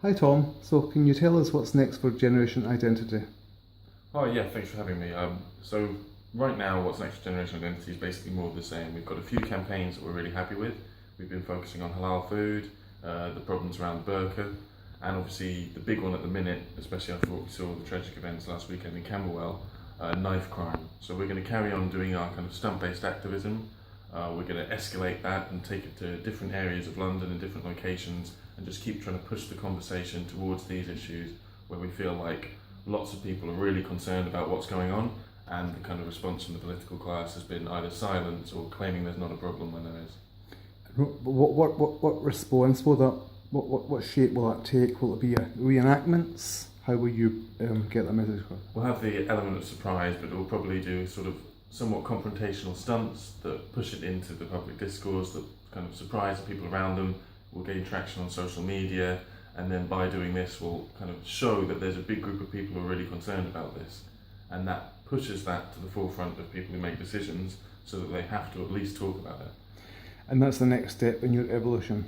Hi Tom, so can you tell us what's next for Generation Identity? Oh yeah, thanks for having me. So right now, what's next for Generation Identity is basically more of the same. We've got a few campaigns that we're really happy with. We've been focusing on halal food, the problems around burqa, and obviously the big one at the minute, especially after what we saw the tragic events last weekend in Camberwell, knife crime. So we're going to carry on doing our kind of stunt-based activism. We're going to escalate that and take it to different areas of London and different locations and just keep trying to push the conversation towards these issues where we feel like lots of people are really concerned about what's going on, and the kind of response from the political class has been either silence or claiming there's not a problem when there is. What response will that, what shape will that take? Will it be reenactments? How will you get the message across? We'll have the element of surprise, but we'll probably do sort of somewhat confrontational stunts that push it into the public discourse, that kind of surprise the people around them. We'll gain traction on social media, and then by doing this we'll kind of show that there's a big group of people who are really concerned about this, and that pushes that to the forefront of people who make decisions so that they have to at least talk about it. And that's the next step in your evolution?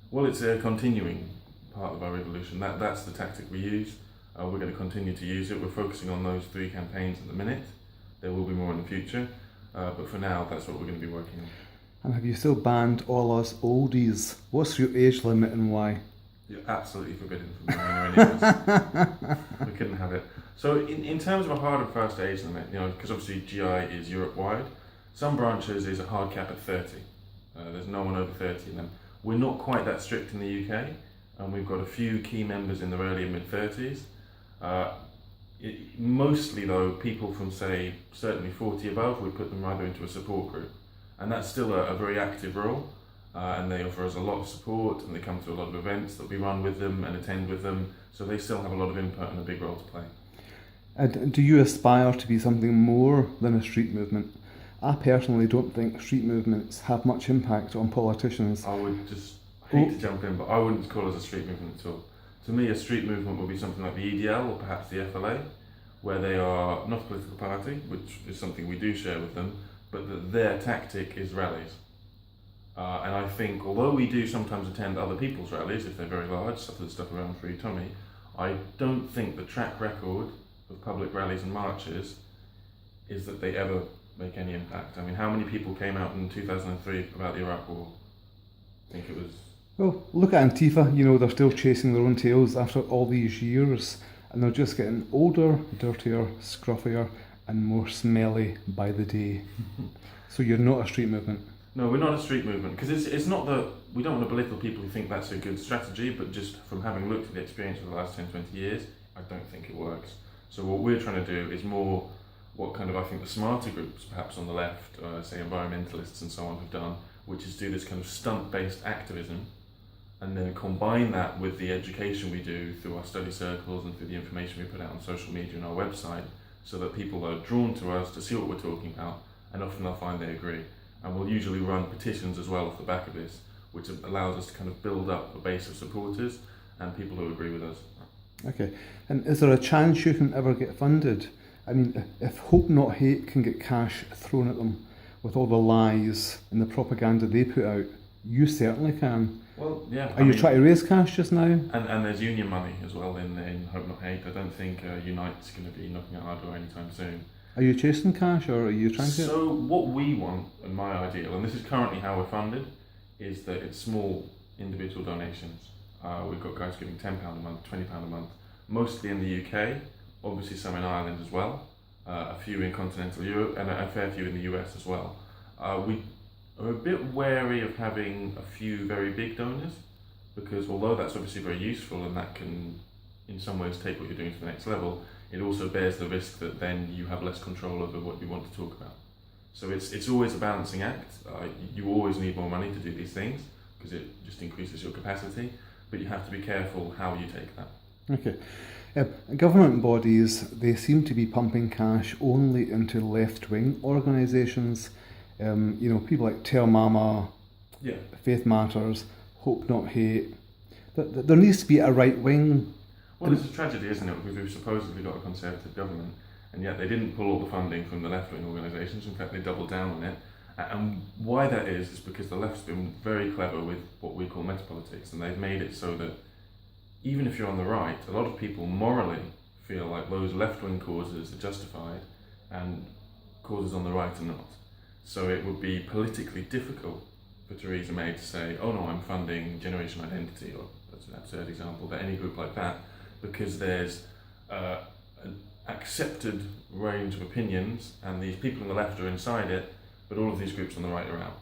Well, it's a continuing part of our evolution. That's the tactic we use. We're going to continue to use it. We're focusing on those 3 campaigns at the minute. There will be more in the future, but for now that's what we're going to be working on. And have you still banned all us oldies? What's your age limit and why? You're absolutely forbidden from doing any of this. We couldn't have it. So in terms of a hard and fast age limit, because obviously GI is Europe-wide, some branches is a hard cap at 30. There's no one over 30 in them. We're not quite that strict in the UK, and we've got a few key members in their early and mid-30s. Mostly though, people from say certainly 40 above, we put them either into a support group, and that's still a very active role, and they offer us a lot of support, and they come to a lot of events that we run with them and attend with them, so they still have a lot of input and a big role to play. And do you aspire to be something more than a street movement? I personally don't think street movements have much impact on politicians. I would just hate to jump in, but I wouldn't call us a street movement at all. To me, a street movement would be something like the EDL or perhaps the FLA, where they are not a political party, which is something we do share with them, but that their tactic is rallies. And I think, although we do sometimes attend other people's rallies, if they're very large, such as stuff around Free Tommy, I don't think the track record of public rallies and marches is that they ever make any impact. I mean, how many people came out in 2003 about the Iraq War? I think it was... Well, look at Antifa, they're still chasing their own tails after all these years, and they're just getting older, dirtier, scruffier, and more smelly by the day. So you're not a street movement? No, we're not a street movement, because it's not that we don't want to belittle people who think that's a good strategy, but just from having looked at the experience of the last 10, 20 years, I don't think it works. So what we're trying to do is more what kind of, I think, the smarter groups, perhaps on the left, say environmentalists and so on, have done, which is do this kind of stunt-based activism, and then combine that with the education we do through our study circles and through the information we put out on social media and our website, so that people are drawn to us to see what we're talking about, and often they'll find they agree. And we'll usually run petitions as well off the back of this, which allows us to kind of build up a base of supporters and people who agree with us. Okay, and is there a chance you can ever get funded? I mean, if Hope Not Hate can get cash thrown at them with all the lies and the propaganda they put out, you certainly can. Well, yeah. Are you trying to raise cash just now? And there's union money as well in Hope Not Hate. I don't think Unite's going to be knocking at our door anytime soon. Are you chasing cash, or are you trying to? So what we want, and my ideal, and this is currently how we're funded, is that it's small individual donations. We've got guys giving £10 a month, £20 a month, mostly in the UK, obviously some in Ireland as well, a few in continental Europe, and a fair few in the US as well. We are a bit wary of having a few very big donors, because although that's obviously very useful and that can in some ways take what you're doing to the next level, it also bears the risk that then you have less control over what you want to talk about. So it's always a balancing act. You always need more money to do these things because it just increases your capacity, but you have to be careful how you take that. Okay. Government bodies, they seem to be pumping cash only into left-wing organisations. People like Tell Mama, Yeah. Faith Matters, Hope Not Hate. There needs to be a right-wing. Well, it's a tragedy, isn't it? Because we've supposedly got a Conservative government, and yet they didn't pull all the funding from the left-wing organisations. In fact, they doubled down on it. And why that is because the left's been very clever with what we call metapolitics, and they've made it so that even if you're on the right, a lot of people morally feel like those left-wing causes are justified and causes on the right are not. So it would be politically difficult for Theresa May to say, oh no, I'm funding Generation Identity, or that's an absurd example, but any group like that, because there's an accepted range of opinions and these people on the left are inside it, but all of these groups on the right are out.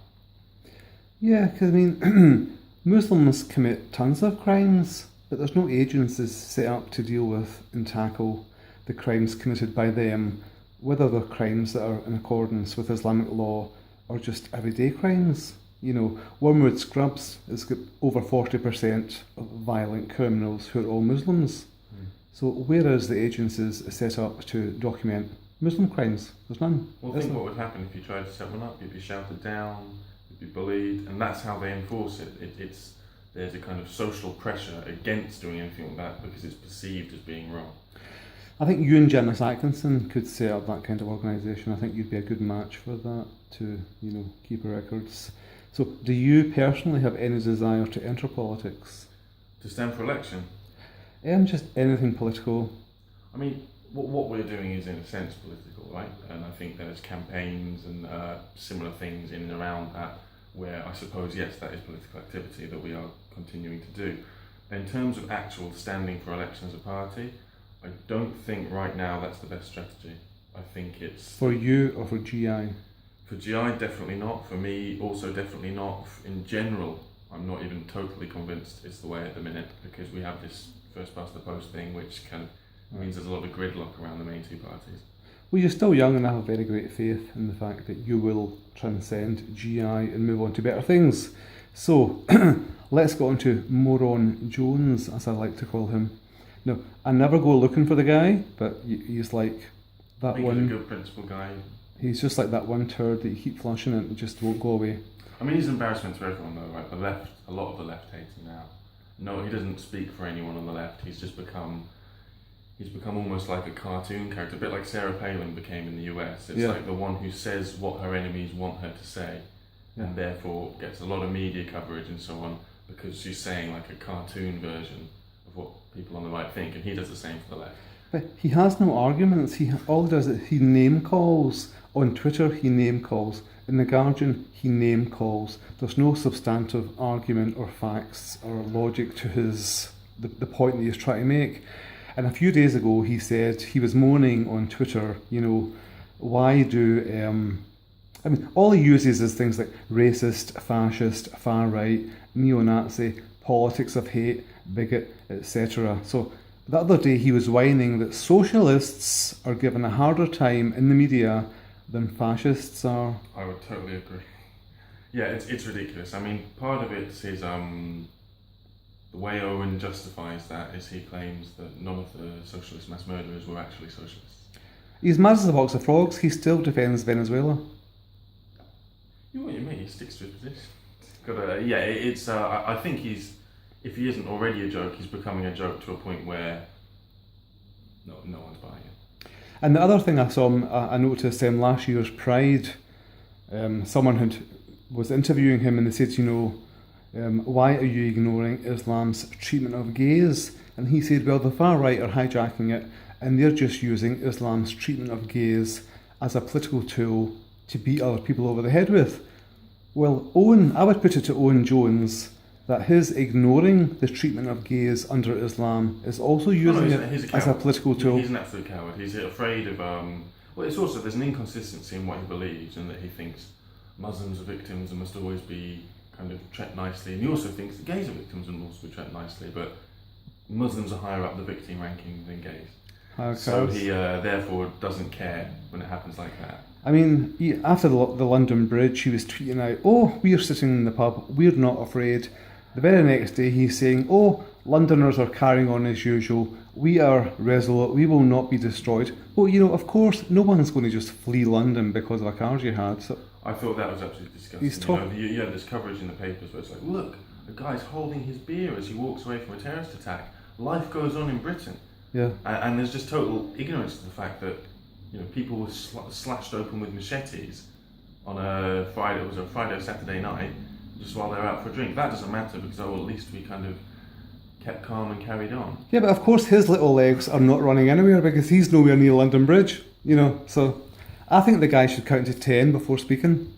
Yeah, because I mean, Muslims commit tons of crimes, but there's no agencies set up to deal with and tackle the crimes committed by them, whether they're crimes that are in accordance with Islamic law or just everyday crimes. You know, Wormwood Scrubs has got over 40% of violent criminals who are all Muslims. So where is the agencies set up to document Muslim crimes? There's none. Well, think what would happen if you tried to set one up. You'd be shouted down, you'd be bullied, and that's how they enforce it. There's a kind of social pressure against doing anything like that because it's perceived as being wrong. I think you and Janice Atkinson could set up that kind of organisation. I think you'd be a good match for that to, you know, keep records. So, do you personally have any desire to enter politics? To stand for election? Just anything political. I mean, what we're doing is in a sense political, right? And I think there's campaigns and similar things in and around that where I suppose, yes, that is political activity that we are continuing to do. In terms of actual standing for election as a party, I don't think right now that's the best strategy. I think it's... For you or for GI? For GI, definitely not. For me, also definitely not. In general, I'm not even totally convinced it's the way at the minute because we have this first past the post thing which kind of means there's a lot of gridlock around the main two parties. Well, you're still young and I have very great faith in the fact that you will transcend GI and move on to better things. So, let's go on to Moron Jones, as I like to call him. Now, I never go looking for the guy, but he's like that I think one. He's a good principal guy. He's just like that one turd that you keep flushing and it just won't go away. I mean, he's an embarrassment to everyone though, right? The left, a lot of the left hates him now. No, he doesn't speak for anyone on the left. He's become almost like a cartoon character, a bit like Sarah Palin became in the US. It's like the one who says what her enemies want her to say, and therefore gets a lot of media coverage and so on because she's saying like a cartoon version of what people on the right think, and he does the same for the left. But he has no arguments. All he does is he name calls. On Twitter, he name calls. In The Guardian, he name calls. There's no substantive argument or facts or logic to the point that he's trying to make. And a few days ago, he said he was moaning on Twitter, you know, why do... I mean, all he uses is things like racist, fascist, far-right, neo-Nazi, politics of hate, bigot, etc. So the other day he was whining that socialists are given a harder time in the media than fascists are. I would totally agree. Yeah, it's ridiculous. I mean, part of it is the way Owen justifies that is he claims that none of the socialist mass murderers were actually socialists. He's mad as a box of frogs. He still defends Venezuela. You know what you mean? He sticks to his position. I think if he isn't already a joke, he's becoming a joke to a point where no one's buying it. And the other thing I saw, I noticed last year's Pride, someone was interviewing him and they said, you know, why are you ignoring Islam's treatment of gays? And he said, well, the far right are hijacking it and they're just using Islam's treatment of gays as a political tool to beat other people over the head with. Well, I would put it to Owen Jones that his ignoring the treatment of gays under Islam is also using it as a political tool. He's an absolute coward. He's afraid of... well, it's also, there's an inconsistency in what he believes and that he thinks Muslims are victims and must always be kind of treated nicely. And he also thinks that gays are victims and must be treated nicely, but Muslims are higher up the victim ranking than gays. Okay. So he therefore doesn't care when it happens like that. I mean, after the London Bridge, he was tweeting out, oh, we're sitting in the pub, we're not afraid. The very next day he's saying, oh, Londoners are carrying on as usual, we are resolute, we will not be destroyed. Well, you know, of course, no one's going to just flee London because of a car jihad. So I thought that was absolutely disgusting. You know, there's coverage in the papers where it's like, look, a guy's holding his beer as he walks away from a terrorist attack. Life goes on in Britain. Yeah. And there's just total ignorance to the fact that, you know, people were slashed open with machetes on a Friday or Saturday night, just while they're out for a drink. That doesn't matter because, at least we kind of kept calm and carried on. Yeah, but of course his little legs are not running anywhere because he's nowhere near London Bridge, you know. So I think the guy should count to 10 before speaking.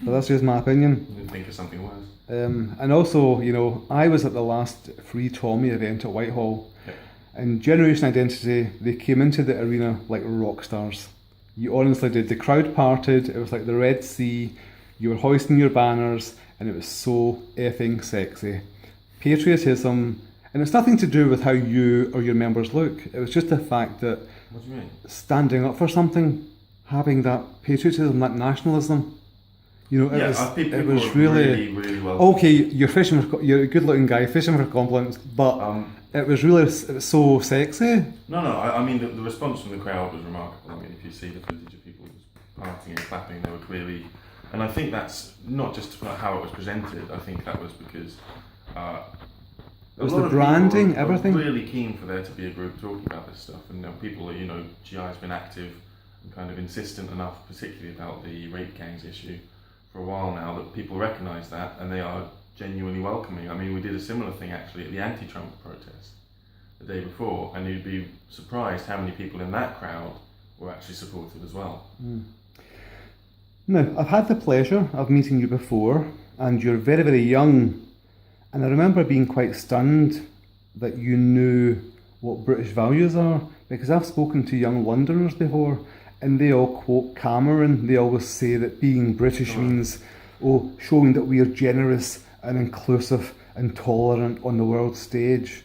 But that's just my opinion. I didn't think of something worse. And also, you know, I was at the last Free Tommy event at Whitehall. Yep. And Generation Identity, they came into the arena like rock stars. You honestly did. The crowd parted, it was like the Red Sea, you were hoisting your banners, and it was so effing sexy. Patriotism, and it's nothing to do with how you or your members look. It was just the fact that What do you mean? standing up for something, having that patriotism, that nationalism, you know, People it was were really, really well. okay, you're a good looking guy, fishing for compliments, but it was so sexy. No, I mean, the response from the crowd was remarkable. I mean, if you see the footage of people just partying and clapping, they were clearly, and I think that's not just about how it was presented, I think that was because it was the branding, everything. Really keen for there to be a group talking about this stuff, and people are, GI's been active and kind of insistent enough, particularly about the rape gangs issue, for a while now, that people recognise that and they are genuinely welcoming. I mean, we did a similar thing actually at the anti-Trump protest the day before, and you'd be surprised how many people in that crowd were actually supportive as well. Now, I've had the pleasure of meeting you before, and you're very, very young. And I remember being quite stunned that you knew what British values are, because I've spoken to young Londoners before, and they all quote Cameron. They always say that being British means, showing that we are generous and inclusive and tolerant on the world stage.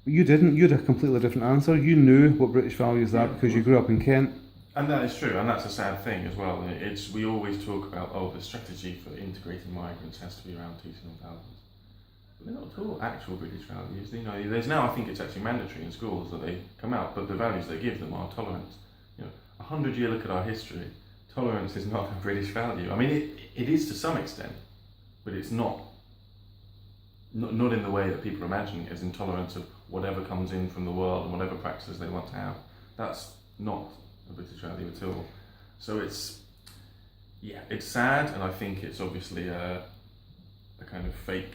But you didn't. You had a completely different answer. You knew what British values are because you grew up in Kent. And that is true, and that's a sad thing as well. We always talk about, the strategy for integrating migrants has to be around teaching them values. They're not at all actual British values. There's now, I think it's actually mandatory in schools that they come out, but the values they give them are tolerance. 100-year look at our history, tolerance is not a British value. I mean, it is to some extent, but it's not in the way that people are imagining it, as intolerance of whatever comes in from the world and whatever practices they want to have. That's not a British value at all. So it's sad, and I think it's obviously a kind of fake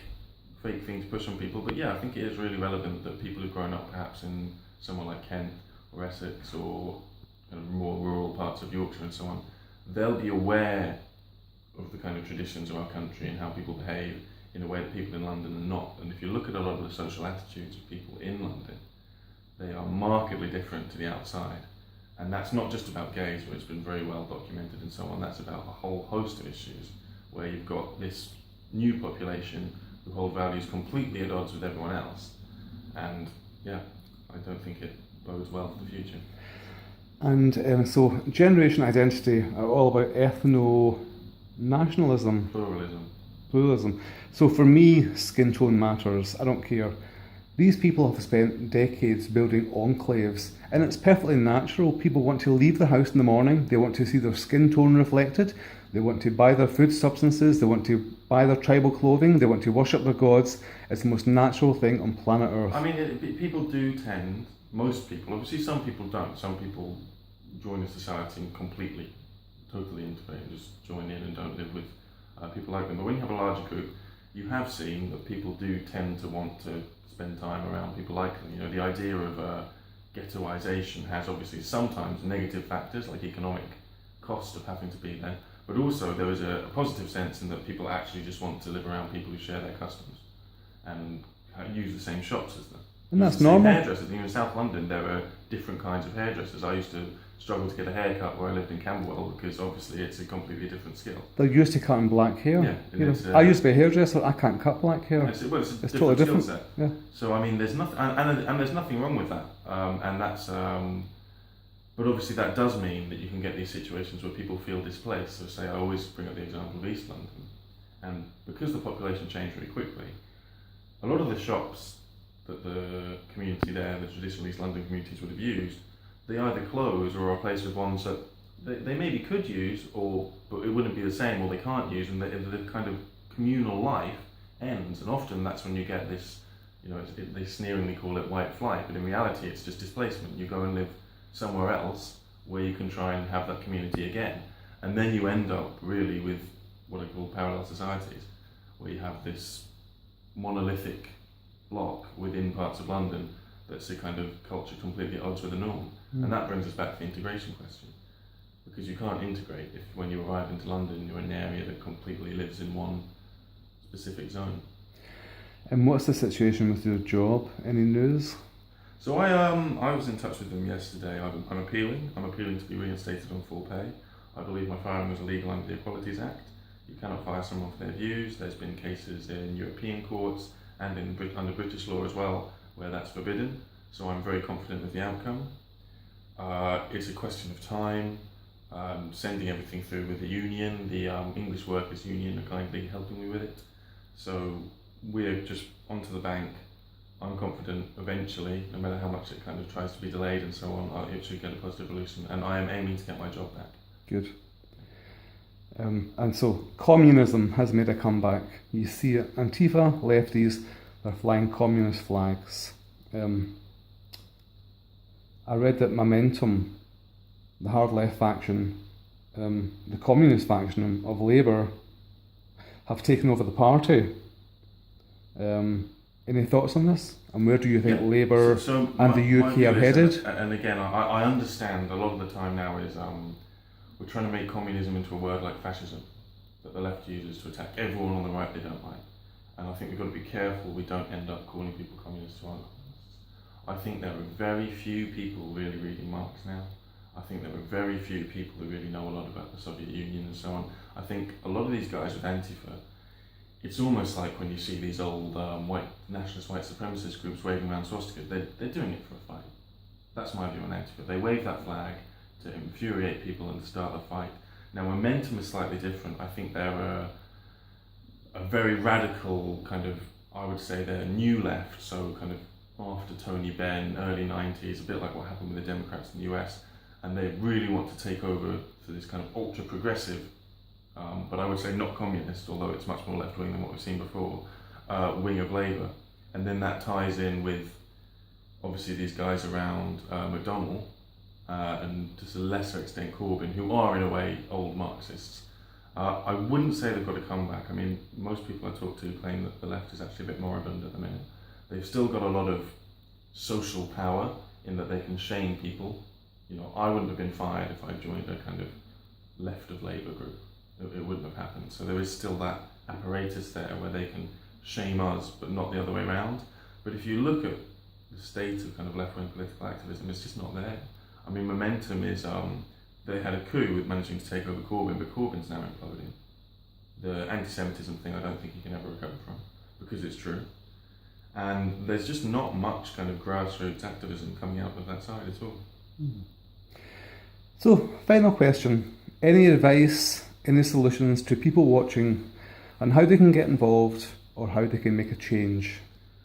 thing to push on people, but I think it is really relevant that people who've grown up perhaps in somewhere like Kent or Essex or kind of more rural parts of Yorkshire and so on, they'll be aware of the kind of traditions of our country and how people behave in a way that people in London are not. And if you look at a lot of the social attitudes of people in London, they are markedly different to the outside. And that's not just about gays, where it's been very well documented and so on. That's about a whole host of issues where you've got this new population who hold values completely at odds with everyone else. And I don't think it bodes well for the future. And so generation identity are all about ethno-nationalism. Pluralism. So for me, skin tone matters. I don't care. These people have spent decades building enclaves, and it's perfectly natural. People want to leave the house in the morning, they want to see their skin tone reflected, they want to buy their food substances, they want to buy their tribal clothing, they want to worship their gods. It's the most natural thing on planet Earth. I mean, people do tend, most people, obviously some people don't, some people join a society and totally integrate and just join in and don't live with people like them. But when you have a larger group, you have seen that people do tend to want to spend time around people like them. The idea of ghettoisation has obviously sometimes negative factors like economic cost of having to be there, but also there is a positive sense in that people actually just want to live around people who share their customs and use the same shops as them. And that's normal. Hairdressers. In South London, there are different kinds of hairdressers. I used to struggle to get a haircut where I lived in Camberwell because obviously it's a completely different skill. They're used to cutting black hair. Yeah, I used to be a hairdresser. I can't cut black hair. It's a totally different. Skill set. Yeah. So I mean, there's nothing, and there's nothing wrong with that. And that's, but obviously that does mean that you can get these situations where people feel displaced. So say, I always bring up the example of East London, and because the population changed really quickly, a lot of the shops that the community there, the traditional East London communities would have used, they either close or are replaced with ones that they maybe could use, but it wouldn't be the same, or they can't use, and the kind of communal life ends. And often that's when you get this, they sneeringly call it white flight, but in reality it's just displacement. You go and live somewhere else where you can try and have that community again. And then you end up really with what I call parallel societies, where you have this monolithic block within parts of London that's a kind of culture completely at odds with the norm. And that brings us back to the integration question. Because you can't integrate if when you arrive into London you're in an area that completely lives in one specific zone. And what's the situation with your job? Any news? So I was in touch with them yesterday. I'm appealing. I'm appealing to be reinstated on full pay. I believe my firing was illegal under the Equalities Act. You cannot fire someone for their views. There's been cases in European courts and under British law as well where that's forbidden. So I'm very confident with the outcome. It's a question of time. Sending everything through with the union. The English Workers Union are kindly helping me with it. So we're just onto the bank. I'm confident eventually, no matter how much it kind of tries to be delayed and so on, it should get a positive resolution, and I am aiming to get my job back. Good. And so communism has made a comeback. You see it. Antifa, lefties, they're flying communist flags. I read that Momentum, the hard left faction, the communist faction of Labour, have taken over the party. Any thoughts on this? And where do you think Labour and the UK are headed? And again, I understand a lot of the time now is we're trying to make communism into a word like fascism that the left uses to attack everyone on the right they don't like. And I think we've got to be careful we don't end up calling people communists who aren't communists. I think there are very few people really reading Marx now. I think there are very few people who really know a lot about the Soviet Union and so on. I think a lot of these guys with Antifa, it's almost like when you see these old white nationalist, white supremacist groups waving around swastikas, they're doing it for a fight. That's my view on Antifa. They wave that flag to infuriate people and start a fight. Now, Momentum is slightly different. I think they're a very radical kind of, I would say they're new left, so kind of after Tony Benn, early 90s, a bit like what happened with the Democrats in the US, and they really want to take over to this kind of ultra-progressive, but I would say not communist, although it's much more left-wing than what we've seen before, wing of Labour. And then that ties in with, obviously, these guys around McDonnell, and to a lesser extent Corbyn, who are in a way old Marxists. I wouldn't say they've got a comeback. I mean, most people I talk to claim that the left is actually a bit moribund at the minute. They've still got a lot of social power in that they can shame people. You know, I wouldn't have been fired if I joined a kind of left of Labour group. It wouldn't have happened. So there is still that apparatus there where they can shame us, but not the other way around. But if you look at the state of kind of left-wing political activism, it's just not there. I mean, Momentum is, they had a coup with managing to take over Corbyn, but Corbyn's now imploding. The anti-Semitism thing, I don't think he can ever recover from, because it's true. And there's just not much kind of grassroots activism coming out of that side at all. So, final question. Any advice, any solutions to people watching on how they can get involved or how they can make a change?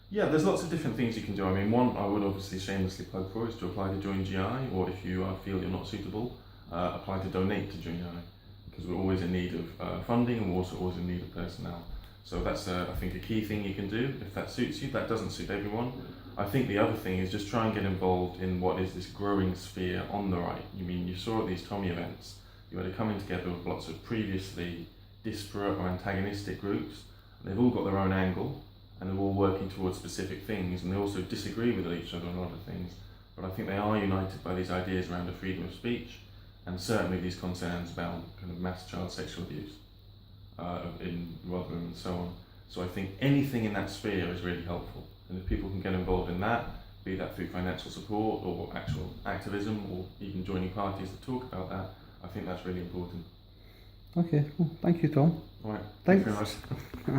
Yeah, there's lots of different things you can do. I mean, one I would obviously shamelessly plug for is to apply to join GI, or if you feel you're not suitable, apply to donate to join GI, because we're always in need of funding and we're also always in need of personnel. So that's, I think, a key thing you can do if that suits you. That doesn't suit everyone. I think the other thing is just try and get involved in what is this growing sphere on the right. You saw at these Tommy events, you had a coming together of lots of previously disparate or antagonistic groups. They've all got their own angle, and they're all working towards specific things, and they also disagree with each other on a lot of things. But I think they are united by these ideas around the freedom of speech, and certainly these concerns about kind of mass child sexual abuse in Rotherham and so on. So I think anything in that sphere is really helpful. And if people can get involved in that, be that through financial support or actual activism or even joining parties that talk about that, I think that's really important. Okay, well, thank you, Tom. All right, Thanks very much.